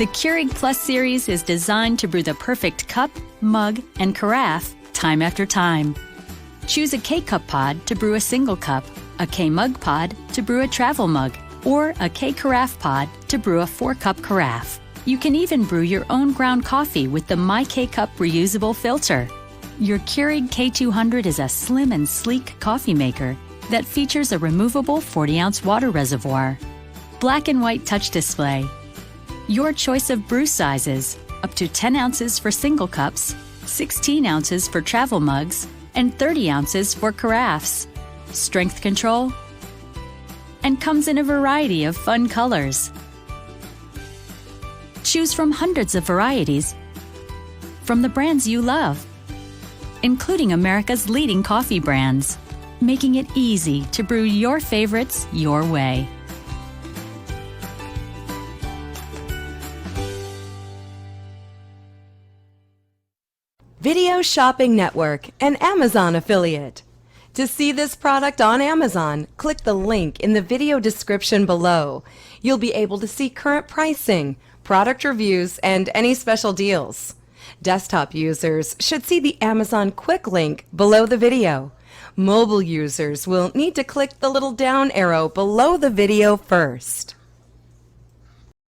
The Keurig Plus series is designed to brew the perfect cup, mug, and carafe time after time. Choose a K-Cup pod to brew a single cup, a K-Mug pod to brew a travel mug, or a K-Carafe pod to brew a 4-cup carafe. You can even brew your own ground coffee with the My K-Cup reusable filter. Your Keurig K250 is a slim and sleek coffee maker that features a removable 40-ounce water reservoir. Black and white touch display. Your choice of brew sizes, up to 10 ounces for single cups, 16 ounces for travel mugs, and 30 ounces for carafes. Strength control, and comes in a variety of fun colors. Choose from hundreds of varieties from the brands you love, including America's leading coffee brands, making it easy to brew your favorites your way. Video Shopping Network, an Amazon affiliate. To see this product on Amazon, click the link in the video description below. You'll be able to see current pricing, product reviews, and any special deals. Desktop users should see the Amazon quick link below the video. Mobile users will need to click the little down arrow below the video first.